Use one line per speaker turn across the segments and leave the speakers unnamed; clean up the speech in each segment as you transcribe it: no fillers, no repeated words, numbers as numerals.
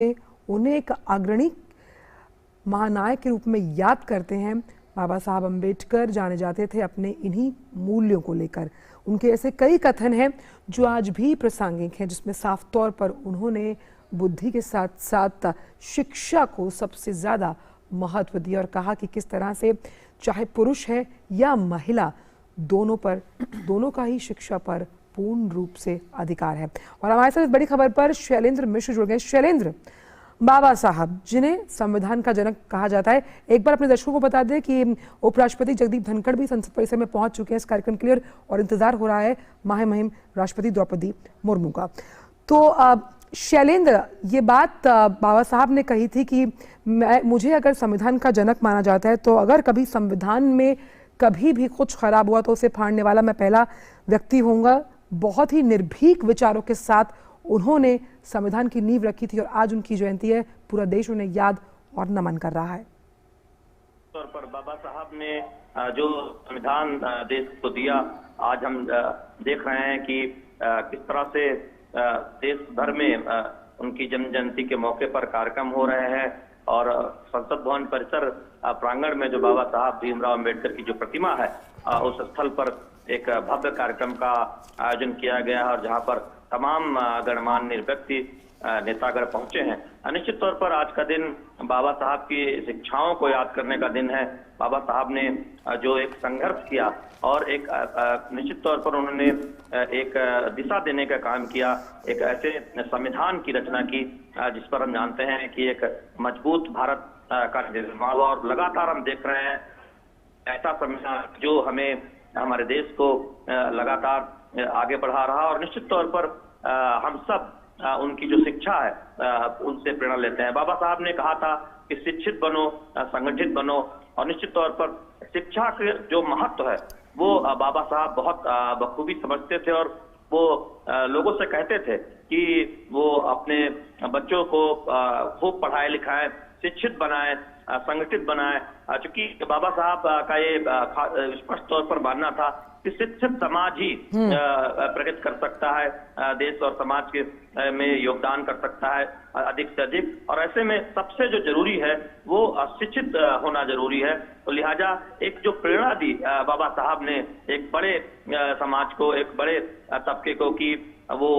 उन्हें एक अग्रणी महानायक के रूप में याद करते हैं। बाबा साहब अम्बेडकर जाने जाते थे अपने इन्हीं मूल्यों को लेकर। उनके ऐसे कई कथन हैं जो आज भी प्रासंगिक हैं, जिसमें साफ तौर पर उन्होंने बुद्धि के साथ साथ शिक्षा को सबसे ज़्यादा महत्व दिया और कहा कि किस तरह से चाहे पुरुष है या महिला, दोनों का ही शिक्षा पर पूर्ण रूप से अधिकार है। और हमारे साथ इस बड़ी खबर पर शैलेंद्र मिश्र जुड़ गए। शैलेंद्र, बाबा साहब जिन्हें संविधान का जनक कहा जाता है, एक बार अपने दर्शकों को बता दें कि उपराष्ट्रपति जगदीप धनखड़ भी संसद परिसर में पहुंच चुके हैं इस कार्यक्रम के लिए और इंतजार हो रहा है महामहिम राष्ट्रपति द्रौपदी मुर्मू का। तो शैलेंद्र, ये बात बाबा साहब ने कही थी कि मुझे अगर संविधान का जनक माना जाता है तो अगर कभी संविधान में कभी भी कुछ खराब हुआ तो उसे फाड़ने वाला मैं पहला व्यक्ति होऊंगा। बहुत ही निर्भीक विचारों के साथ उन्होंने संविधान की नींव रखी थी और आज उनकी जयंती है। पूरा देश उन्हें याद और नमन कर रहा है।
तौर पर बाबा साहब ने जो संविधान देश को दिया, आज हम देख रहे हैं कि किस तरह से देश भर में उनकी जन्म जयंती के मौके पर कार्यक्रम हो रहे हैं और संसद भवन परिसर प्रांगण में जो बाबा साहब भीमराव अम्बेडकर की जो प्रतिमा है, उस स्थल पर एक भव्य कार्यक्रम का आयोजन किया गया है और जहां पर तमाम गणमान्य व्यक्ति नेतागण पहुंचे हैं। निश्चित तौर पर आज का दिन बाबा साहब की शिक्षाओं को याद करने का दिन है। बाबा साहब ने जो एक संघर्ष किया और एक निश्चित तौर पर उन्होंने एक दिशा देने का काम किया, एक ऐसे संविधान की रचना की जिस पर हम जानते हैं कि एक मजबूत भारत का निर्माण हुआ और लगातार हम देख रहे हैं ऐसा संविधान जो हमें हमारे देश को लगातार आगे बढ़ा रहा और निश्चित तौर पर हम सब उनकी जो शिक्षा है उनसे प्रेरणा लेते हैं। बाबा साहब ने कहा था कि शिक्षित बनो, संगठित बनो और निश्चित तौर पर शिक्षा के जो महत्व है वो बाबा साहब बहुत बखूबी समझते थे और वो लोगों से कहते थे कि वो अपने बच्चों को खूब पढ़ाए लिखाएं, शिक्षित बनाएं, संगठित बनाएं। चूंकि बाबा साहब का ये स्पष्ट तौर पर मानना था कि शिक्षित समाज ही प्रगति कर सकता है, देश और समाज के में योगदान कर सकता है अधिक से अधिक। और ऐसे में सबसे जो जरूरी है वो शिक्षित होना जरूरी है। तो लिहाजा एक जो प्रेरणा दी बाबा साहब ने एक बड़े समाज को, एक बड़े तबके को कि वो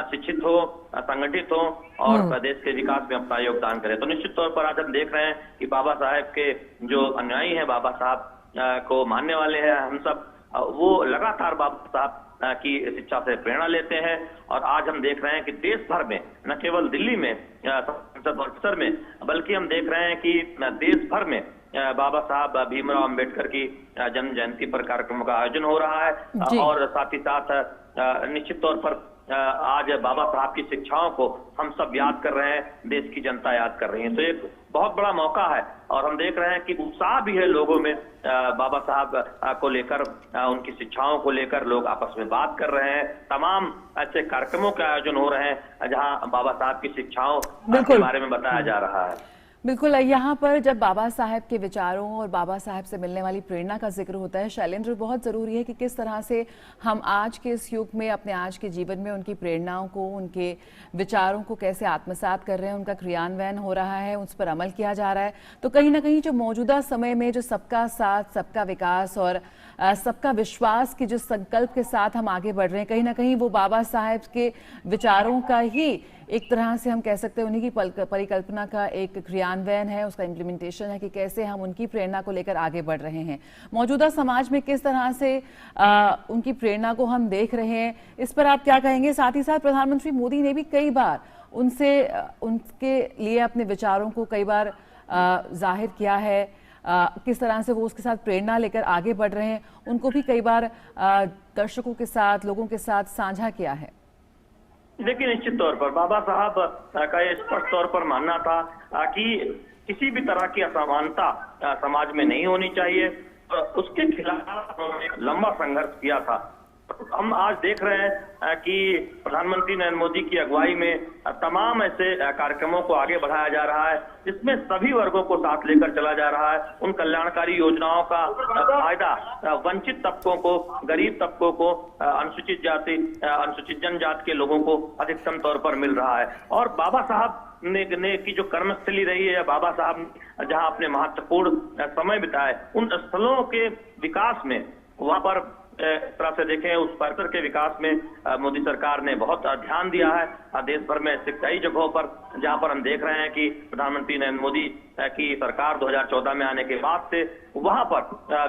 शिक्षित हो, संगठित हो और देश के विकास में अपना योगदान करे। तो निश्चित तौर पर आज हम देख रहे हैं कि बाबा साहब के जो अनुयायी हैं, बाबा साहब को मानने वाले हैं हम सब, वो लगातार बाबा साहब की शिक्षा से प्रेरणा लेते हैं। और आज हम देख रहे हैं कि देश भर में, न केवल दिल्ली में संसद परिसर में, बल्कि हम देख रहे हैं कि देश भर में बाबा साहब भीमराव अम्बेडकर की जन्म जयंती पर कार्यक्रमों का आयोजन हो रहा है। और साथ ही साथ निश्चित तौर पर आज बाबा साहब की शिक्षाओं को हम सब याद कर रहे हैं, देश की जनता याद कर रही है। तो एक बहुत बड़ा मौका है और हम देख रहे हैं कि उत्साह भी है लोगों में बाबा साहब को लेकर, उनकी शिक्षाओं को लेकर लोग आपस में बात कर रहे हैं। तमाम ऐसे कार्यक्रमों का आयोजन हो रहे हैं जहां बाबा साहब की शिक्षाओं के बारे में बताया जा रहा है।
बिल्कुल, यहाँ पर जब बाबा साहब के विचारों और बाबा साहब से मिलने वाली प्रेरणा का जिक्र होता है, शैलेंद्र, बहुत ज़रूरी है कि किस तरह से हम आज के इस युग में अपने आज के जीवन में उनकी प्रेरणाओं को, उनके विचारों को कैसे आत्मसात कर रहे हैं, उनका क्रियान्वयन हो रहा है, उस पर अमल किया जा रहा है। तो कहीं ना कहीं जो मौजूदा समय में जो सबका साथ, सबका विकास और सबका विश्वास के जो संकल्प के साथ हम आगे बढ़ रहे हैं, कहीं ना कहीं वो बाबा साहब के विचारों का ही एक तरह से हम कह सकते हैं उन्हीं की परिकल्पना का एक क्रियान्वयन है, उसका इम्प्लीमेंटेशन है कि कैसे हम उनकी प्रेरणा को लेकर आगे बढ़ रहे हैं। मौजूदा समाज में किस तरह से उनकी प्रेरणा को हम देख रहे हैं, इस पर आप क्या कहेंगे? साथ ही साथ प्रधानमंत्री मोदी ने भी कई बार उनके लिए अपने विचारों को कई बार जाहिर किया है, किस तरह से वो उसके साथ प्रेरणा लेकर आगे बढ़ रहे हैं, उनको भी कई बार दर्शकों के साथ, लोगों के साथ साझा किया है।
देखिए, निश्चित तौर पर बाबा साहब का ये स्पष्ट तौर पर मानना था कि किसी भी तरह की असमानता समाज में नहीं होनी चाहिए। उसके खिलाफ उन्होंने एक लंबा संघर्ष किया था। हम आज देख रहे हैं कि प्रधानमंत्री नरेंद्र मोदी की अगुवाई में तमाम ऐसे कार्यक्रमों को आगे बढ़ाया जा रहा है जिसमें सभी वर्गों को साथ लेकर चला जा रहा है। उन कल्याणकारी योजनाओं का फायदा वंचित तबकों को, गरीब तबकों को, अनुसूचित जाति, अनुसूचित जनजाति के लोगों को अधिकतम तौर पर मिल रहा है। और बाबा साहब ने की जो कर्मस्थली रही है, बाबा साहब जहां अपने महत्वपूर्ण समय बिताए, उन स्थलों के विकास में, वहां पर इस तरह से देखें उस परिसर के विकास में मोदी सरकार ने बहुत ध्यान दिया है। देश भर में ऐसे कई जगहों पर जहां पर हम देख रहे हैं कि प्रधानमंत्री नरेंद्र मोदी की सरकार 2014 में आने के बाद से वहां पर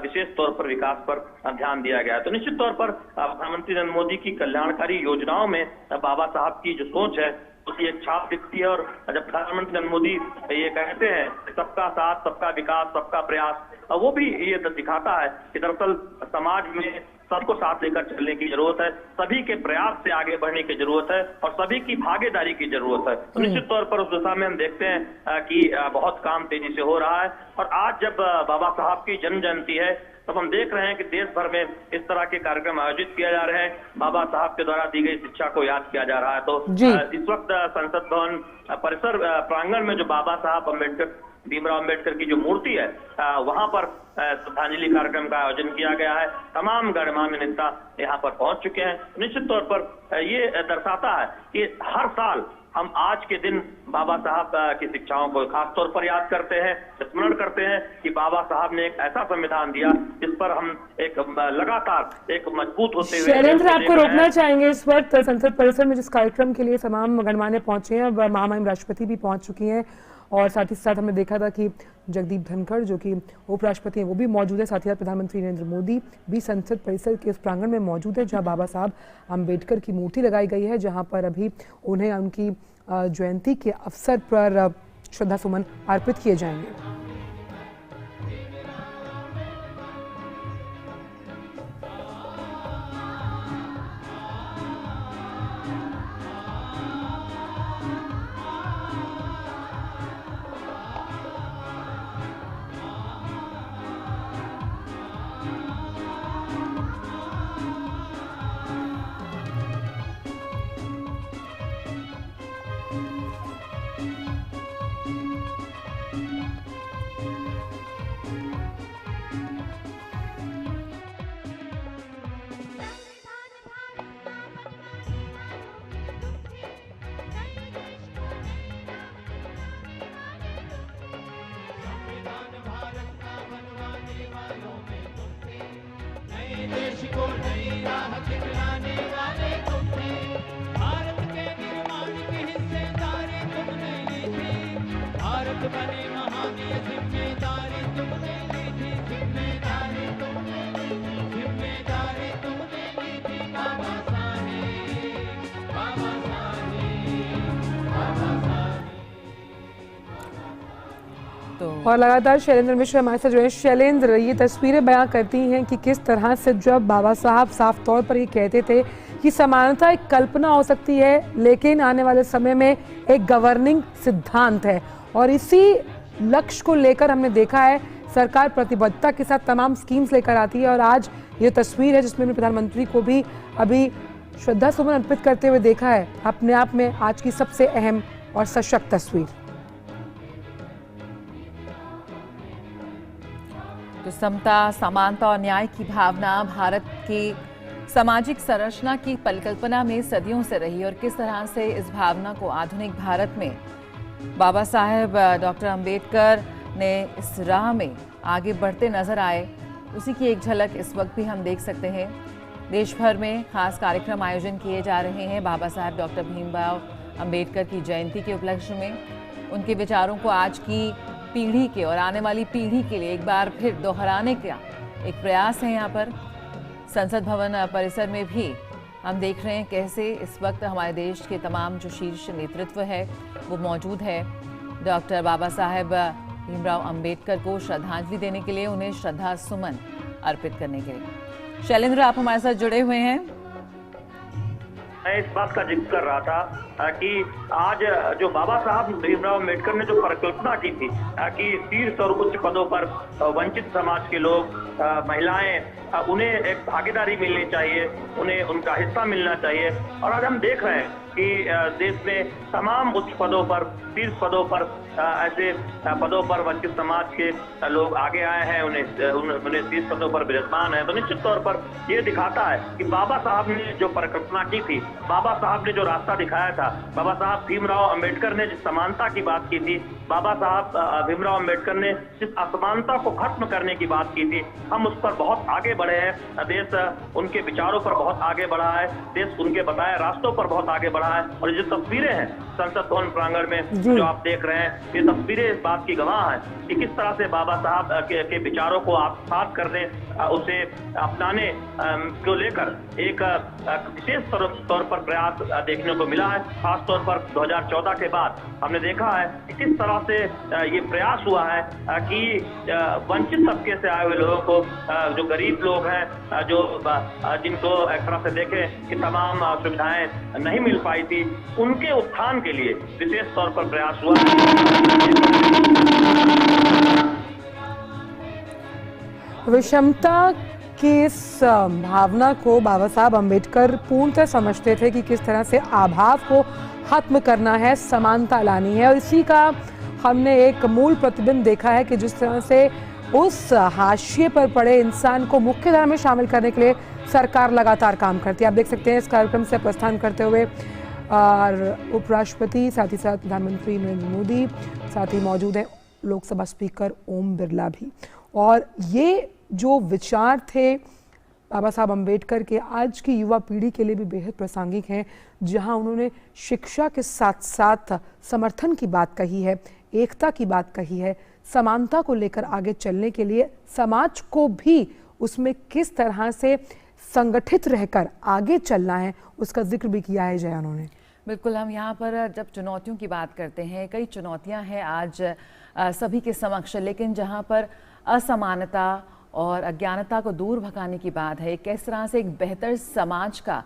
विशेष तौर पर विकास पर ध्यान दिया गया है। तो निश्चित तौर पर प्रधानमंत्री नरेंद्र मोदी की कल्याणकारी योजनाओं में बाबा साहब की जो सोच है उसकी एक छाप दिखती है। और जब प्रधानमंत्री नरेंद्र मोदी ये कहते हैं सबका साथ, सबका विकास, सबका प्रयास, वो भी ये दिखाता है कि दरअसल समाज में सबको साथ लेकर चलने की जरूरत है, सभी के प्रयास से आगे बढ़ने की जरूरत है और सभी की भागीदारी की जरूरत है। तो निश्चित तौर पर उस दिशा में हम देखते हैं कि बहुत काम तेजी से हो रहा है। और आज जब बाबा साहब की जन्म जयंती है तब हम देख रहे हैं कि देश भर में इस तरह के कार्यक्रम आयोजित किए जा रहे हैं, बाबा साहब के द्वारा दी गई शिक्षा को याद किया जा रहा है। तो इस वक्त संसद भवन परिसर प्रांगण में जो बाबा साहब भीमराव अम्बेडकर की जो मूर्ति है वहां पर श्रद्धांजलि कार्यक्रम का आयोजन किया गया है। तमाम गणमान्य नेता यहाँ पर पहुंच चुके हैं। निश्चित तौर पर ये दर्शाता है कि हर साल हम आज के दिन बाबा साहब की शिक्षाओं को खास तौर पर याद करते हैं, स्मरण करते हैं कि बाबा साहब ने एक ऐसा संविधान दिया जिस पर हम एक लगातार एक मजबूत होते हुए।
शैलेंद्र, आपको रोकना चाहेंगे, इस वक्त संसद परिसर में जिस कार्यक्रम के लिए तमाम गणमान्य पहुंचे हैं, महामहिम राष्ट्रपति भी पहुंच चुकी हैं और साथ ही साथ हमने देखा था कि जगदीप धनखड़ जो कि उपराष्ट्रपति हैं वो भी मौजूद है। साथ ही साथ प्रधानमंत्री नरेंद्र मोदी भी संसद परिसर के इस प्रांगण में मौजूद है जहां बाबा साहब अम्बेडकर की मूर्ति लगाई गई है, जहां पर अभी उन्हें उनकी जयंती के अवसर पर श्रद्धा सुमन अर्पित किए जाएंगे।
देश को नई राह दिखलाने वाले तुम थे, भारत के निर्माण की हिस्सेदारी तुमने ली थी, भारत बने महान ये जिम्मेदारी तुमने ली थी, जिम्मेदारी तुमने ली थी, जिम्मेदारी तुमने ली थी। बाबा साहेब, बाबा साहेब, बाबा साहेब।
और लगातार शैलेंद्र मिश्र हमारे साथ जो है। शैलेंद्र, ये तस्वीरें बयां करती हैं कि किस तरह से जब बाबा साहब साफ तौर पर ये कहते थे कि समानता एक कल्पना हो सकती है लेकिन आने वाले समय में एक गवर्निंग सिद्धांत है, और इसी लक्ष्य को लेकर हमने देखा है सरकार प्रतिबद्धता के साथ तमाम स्कीम्स लेकर आती है। और आज ये तस्वीर है जिसमें प्रधानमंत्री को भी अभी श्रद्धा सुमन अर्पित करते हुए देखा है, अपने आप में आज की सबसे अहम और सशक्त तस्वीर।
तो समता, समानता और न्याय की भावना भारत की सामाजिक संरचना की परिकल्पना में सदियों से रही, और किस तरह से इस भावना को आधुनिक भारत में बाबा साहेब डॉक्टर अंबेडकर ने इस राह में आगे बढ़ते नजर आए, उसी की एक झलक इस वक्त भी हम देख सकते हैं। देश भर में खास कार्यक्रम आयोजन किए जा रहे हैं बाबा साहेब डॉक्टर भीमराव अंबेडकर की जयंती के उपलक्ष्य में। उनके विचारों को आज की पीढ़ी के और आने वाली पीढ़ी के लिए एक बार फिर दोहराने का एक प्रयास है। यहाँ पर संसद भवन परिसर में भी हम देख रहे हैं कैसे इस वक्त हमारे देश के तमाम जो शीर्ष नेतृत्व है वो मौजूद है डॉक्टर बाबा साहेब भीमराव अंबेडकर को श्रद्धांजलि देने के लिए, उन्हें श्रद्धा सुमन अर्पित करने के लिए। शैलेंद्र, आप हमारे साथ जुड़े हुए हैं।
मैं इस बात का जिक्र कर रहा था कि आज जो बाबा साहब भीमराव अम्बेडकर ने जो परिकल्पना की थी कि शीर्ष और उच्च पदों पर वंचित समाज के लोग, महिलाएं, उन्हें एक भागीदारी मिलनी चाहिए, उन्हें उनका हिस्सा मिलना चाहिए। और आज हम देख रहे हैं कि देश में तमाम उच्च पदों पर शीर्ष पदों पर ऐसे पदों पर वंचित समाज के लोग आगे आए हैं, उन्हें शीर्ष पदों पर विराजमान है, तो निश्चित तौर पर ये दिखाता है कि बाबा साहब ने जो परिकल्पना की थी, बाबा साहब ने जो रास्ता दिखाया था, बाबा साहब भीमराव अंबेडकर ने जिस समानता की बात की थी, बाबा साहब भीमराव अंबेडकर ने जिस असमानता को खत्म करने की बात की थी, हम उस पर बहुत आगे बढ़े हैं। देश उनके विचारों पर बहुत आगे बढ़ा है, देश उनके बताए रास्तों पर बहुत आगे बढ़ा है। और जो तस्वीरें हैं संसद भवन प्रांगण में जो आप देख रहे हैं, ये तस्वीरें इस बात की गवाह हैं कि किस तरह से बाबा साहब के विचारों को आत्मसात करने, उसे अपनाने को लेकर एक विशेष तौर पर प्रयास देखने को मिला है। खासतौर पर 2014 के बाद हमने देखा है कि किस तरह से ये प्रयास हुआ है कि वंचित तबके से आए हुए लोगों को, जो गरीब लोग हैं, जो जिनको एक तरह से देखें कि तमाम सुविधाएं नहीं मिल पाई थी, उनके उत्थान के लिए विशेष तौर पर प्रयास हुआ
विषमता की इस भावना को बाबा साहब अम्बेडकर पूर्णतः समझते थे कि किस तरह से अभाव को खत्म करना है, समानता लानी है। और इसी का हमने एक मूल प्रतिबिंब देखा है कि जिस तरह से उस हाशिए पर पड़े इंसान को मुख्यधारा में शामिल करने के लिए सरकार लगातार काम करती है। आप देख सकते हैं इस कार्यक्रम से प्रस्थान करते हुए और उपराष्ट्रपति, साथ ही साथ प्रधानमंत्री नरेंद्र मोदी, साथ ही मौजूद हैं लोकसभा स्पीकर ओम बिरला भी। और ये जो विचार थे बाबा साहब अम्बेडकर के, आज की युवा पीढ़ी के लिए भी बेहद प्रासंगिक हैं, जहां उन्होंने शिक्षा के साथ साथ समर्थन की बात कही है, एकता की बात कही है, समानता को लेकर आगे चलने के लिए समाज को भी उसमें किस तरह से संगठित रहकर आगे चलना है, उसका जिक्र भी किया है जया उन्होंने।
बिल्कुल, हम यहाँ पर जब चुनौतियों की बात करते हैं, कई चुनौतियाँ हैं आज सभी के समक्ष, लेकिन जहाँ पर असमानता और अज्ञानता को दूर भगाने की बात है, किस तरह से एक बेहतर समाज का